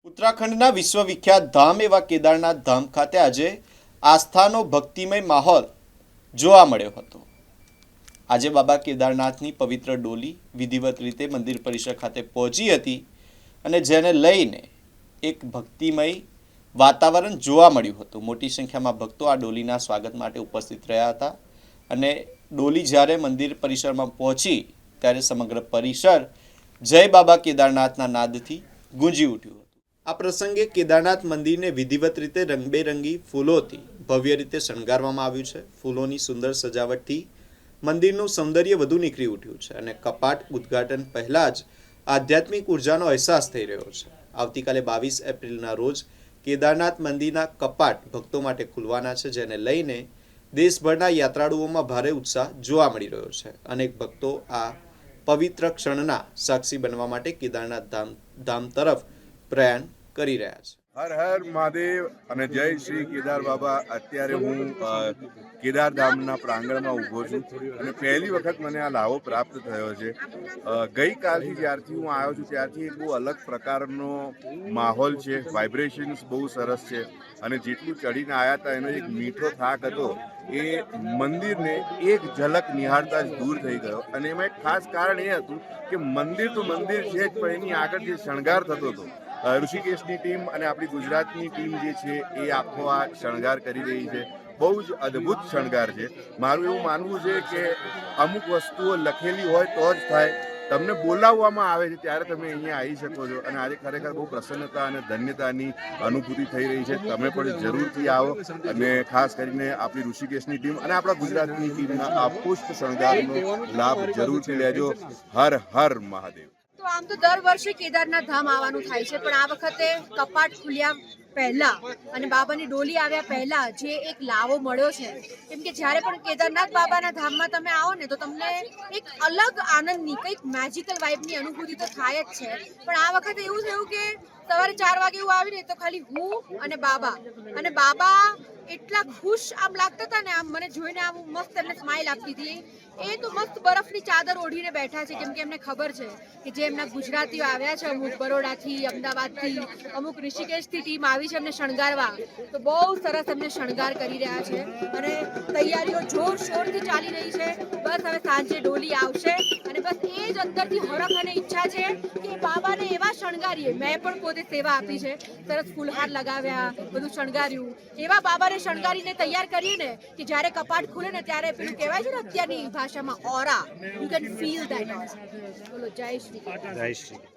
ઉત્તરાખંડના વિશ્વવિખ્યાત ધામ એવા કેદારનાથ ધામ ખાતે આજે આસ્થાનો ભક્તિમય માહોલ જોવા મળ્યો હતો। આજે બાબા કેદારનાથની પવિત્ર ડોલી વિધિવત રીતે મંદિર પરિસર ખાતે પહોંચી હતી અને જેને લઈને એક ભક્તિમય વાતાવરણ જોવા મળ્યું હતું। મોટી સંખ્યામાં ભક્તો આ ડોલીના સ્વાગત માટે ઉપસ્થિત રહ્યા હતા અને ડોલી જ્યારે મંદિર પરિસરમાં પહોંચી ત્યારે સમગ્ર પરિસર જય બાબા કેદારનાથના નાદથી ગુંજી ઉઠ્યું હતું। આ પ્રસંગે કેદારનાથ મંદિરને વિધિવત રીતે રંગબેરંગી ફૂલોથી ભવ્ય રીતે શણગારવામાં આવ્યું છે। ફૂલોની સુંદર સજાવટથી મંદિરનું સૌંદર્ય વધુ નીકળી ઉઠ્યું છે અને કપાટ ઉદ્ઘાટન પહેલા જ આધ્યાત્મિક ઉર્જાનો અહેસાસ થઈ રહ્યો છે। આવતીકાલે 22 એપ્રિલના રોજ કેદારનાથ મંદિરના કપાટ ભક્તો માટે ખુલવાના છે, જેને લઈને દેશભરના યાત્રાળુઓમાં ભારે ઉત્સાહ જોવા મળી રહ્યો છે। અનેક ભક્તો આ પવિત્ર ક્ષણના સાક્ષી બનવા માટે કેદારનાથ ધામ તરફ પ્રયાણ કરી રહ્યા છે। હર હર મહાદેવ અને જય શ્રી કેદાર બાબા। અત્યારે હું કેદાર ધામના પ્રાંગણમાં ઊભો છું અને પહેલી વખત મને આ લાવો પ્રાપ્ત થયો છે। ગઈકાલથી જ્યારથી હું આવ્યો છું ત્યારથી એક બહુ અલગ પ્રકારનો માહોલ છે, વાઇબ્રેશન્સ બહુ સરસ છે અને જેટલું ચડીને આવ્યા હતા એનો એક મીઠો થાક હતો એ મંદિરને એક ઝલક નિહાળતા જ દૂર થઈ ગયો। અને એમાં એક ખાસ કારણ એ હતું કે મંદિર તો મંદિર છે જ, પણ એની આગળ જે શણગાર થતો હતો, ઋષિકેશની ટીમ અને આપણી ગુજરાતની ટીમ જે છે એ આખો આ શણગાર કરી રહી છે। બહુ જ અદ્ભુત શણગાર છે। મારું એવું માનવું છે કે અમુક વસ્તુઓ લખેલી હોય તો જ થાય, તમને બોલાવવામાં આવે છે ત્યારે તમે અહીંયા આવી શકો છો અને આજે ખરેખર બહુ પ્રસન્નતા અને ધન્યતાની અનુભૂતિ થઈ રહી છે। તમે પણ જરૂરથી આવો અને ખાસ કરીને આપણી ઋષિકેશની ટીમ અને આપણા ગુજરાતની ટીમના આ પુષ્પ શણગારનો લાભ જરૂરથી લેજો। હર હર મહાદેવ। તો આમ તો દર વર્ષે કેદારનાથ ધામ આવવાનું થાય છે, પણ આ વખતે કપાટ ખુલ્યા પહેલા અને બાબાની ડોલી આવ્યા પહેલા જે એક લાવો મળ્યો છે, કેમ કે જ્યારે પણ કેદારનાથ બાબાના ધામમાં તમે આવો ને તો તમને એક અલગ આનંદની, કંઈક મેજિકલ વાઇબની અનુભૂતિ તો થાય જ છે। પણ આ વખતે એવું થયું કે સવારે 4 વાગે એવું આવીને તો ખાલી હું અને બાબા એટલા ખુશ આમ લાગતા હતા ને, આમ મને જોઈને આમ મસ્ત એમને સ્માઇલ આપતી હતી। એ તો મસ્ત બરફની ચાદર ઓઢીને બેઠા છે, કેમ કે એમને ખબર છે કે જે એમના ગુજરાતીઓ આવ્યા છે, અમુક બરોડાથી, અમદાવાદથી, અમુક ઋષિકેશથી ટીમ આવી છે એમને શણગારવા, તો બહુ સરસ એમને શણગાર કરી રહ્યા છે અને તૈયારીઓ જોરશોરથી ચાલી રહી છે। બસ હવે સાંજે ડોલી આવશે અને બસ એ જ અંદરથી હરખ અને ઈચ્છા છે કે બાબાને એવા શણગારીએ। મેં પણ પોતે સેવા આપી છે, સરસ ફૂલહાર લગાવ્યા, બધું શણગાર્યું, એવા બાબાને શણગારીને તૈયાર કરીએ ને કે જ્યારે કપાટ ખુલે ને ત્યારે પેલું કહેવાય છે ને અત્યારની ભાષામાં ઓરા, યુ કેન ફીલ ધેટ। બોલો જય શ્રી કૃષ્ણ।